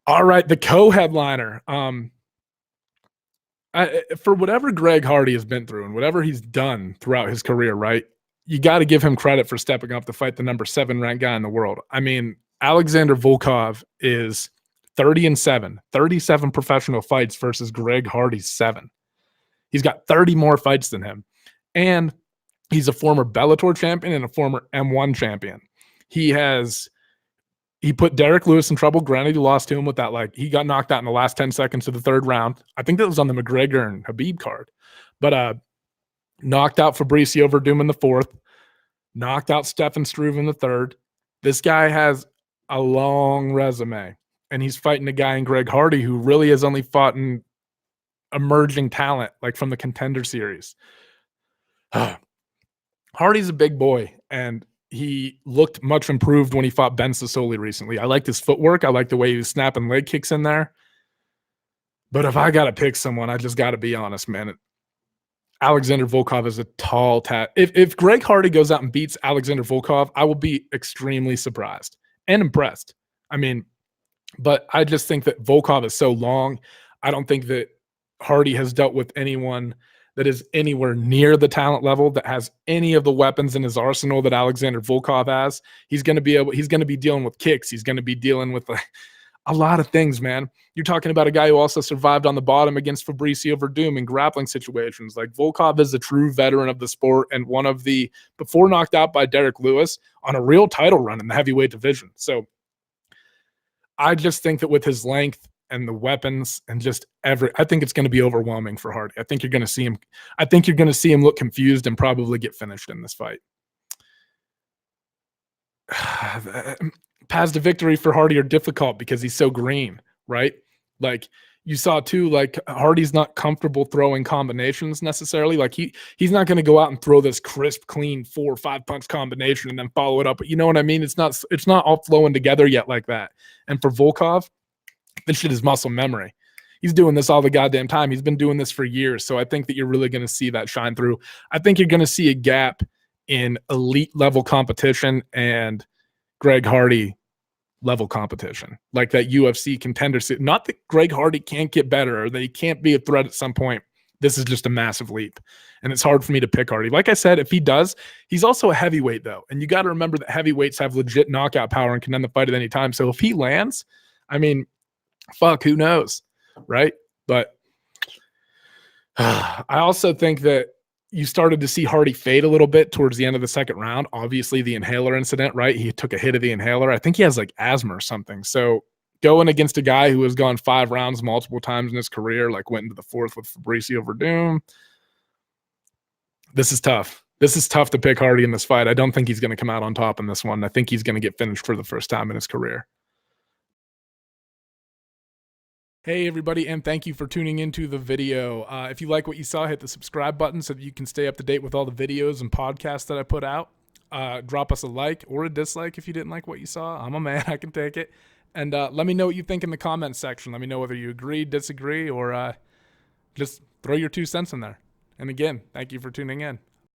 All right, the co-headliner. For whatever Greg Hardy has been through and whatever he's done throughout his career, right? You got to give him credit for stepping up to fight the number 7 ranked guy in the world. I mean, Alexander Volkov is 30-7, 37 professional fights versus Greg Hardy's 7. He's got 30 more fights than him. And he's a former Bellator champion and a former M1 champion. He put Derrick Lewis in trouble. Granted, he lost to him with that, he got knocked out in the last 10 seconds of the third round. I think that was on the McGregor and Khabib card. But knocked out Fabricio Verdum in the fourth, knocked out Stefan Struve in the third. This guy has a long resume, and he's fighting a guy in Greg Hardy who really has only fought in emerging talent, like from the Contender Series. Hardy's a big boy, and he looked much improved when he fought Ben Sassoli recently. I liked his footwork. I liked the way he was snapping leg kicks in there. But if I got to pick someone, I just got to be honest, man. Alexander Volkov is a tall tat. If Greg Hardy goes out and beats Alexander Volkov, I will be extremely surprised and impressed. I mean, but I just think that Volkov is so long. I don't think that Hardy has dealt with anyone that is anywhere near the talent level, that has any of the weapons in his arsenal that Alexander Volkov has. He's going to be dealing with kicks. He's going to be dealing with a lot of things, man. You're talking about a guy who also survived on the bottom against Fabricio Verdum in grappling situations. Like, Volkov is a true veteran of the sport and one of the, before knocked out by Derrick Lewis, on a real title run in the heavyweight division. So I just think that with his length and the weapons and just I think it's going to be overwhelming for Hardy. I think you're going to see him look confused and probably get finished in this fight. Paths to victory for Hardy are difficult because he's so green, right? Like, you saw too, like, Hardy's not comfortable throwing combinations necessarily. Like, he's not going to go out and throw this crisp, clean 4 or 5 punch combination and then follow it up. But you know what I mean? It's not all flowing together yet like that. And for Volkov, this shit is muscle memory. He's doing this all the goddamn time. He's been doing this for years. So I think that you're really going to see that shine through. I think you're going to see a gap in elite level competition and Greg Hardy level competition, like that UFC Contender. Not that Greg Hardy can't get better or that he can't be a threat at some point. This is just a massive leap, and it's hard for me to pick Hardy. Like I said, if he does, he's also a heavyweight though, and you got to remember that heavyweights have legit knockout power and can end the fight at any time. So if he lands, I mean, fuck, who knows, right? But I also think that you started to see Hardy fade a little bit towards the end of the second round. Obviously, the inhaler incident, right? He took a hit of the inhaler. I think he has like asthma or something. So going against a guy who has gone 5 rounds multiple times in his career, like went into the 4th with Fabricio Verdum, this is tough. This is tough to pick Hardy in this fight. I don't think he's going to come out on top in this one. I think he's going to get finished for the first time in his career. Hey everybody, and thank you for tuning into the video. If you like what you saw, hit the subscribe button so that you can stay up to date with all the videos and podcasts that I put out. Drop us a like or a dislike if you didn't like what you saw. I'm a man, I can take it. And let me know what you think in the comments section. Let me know whether you agree, disagree, or just throw your 2 cents in there. And again, thank you for tuning in.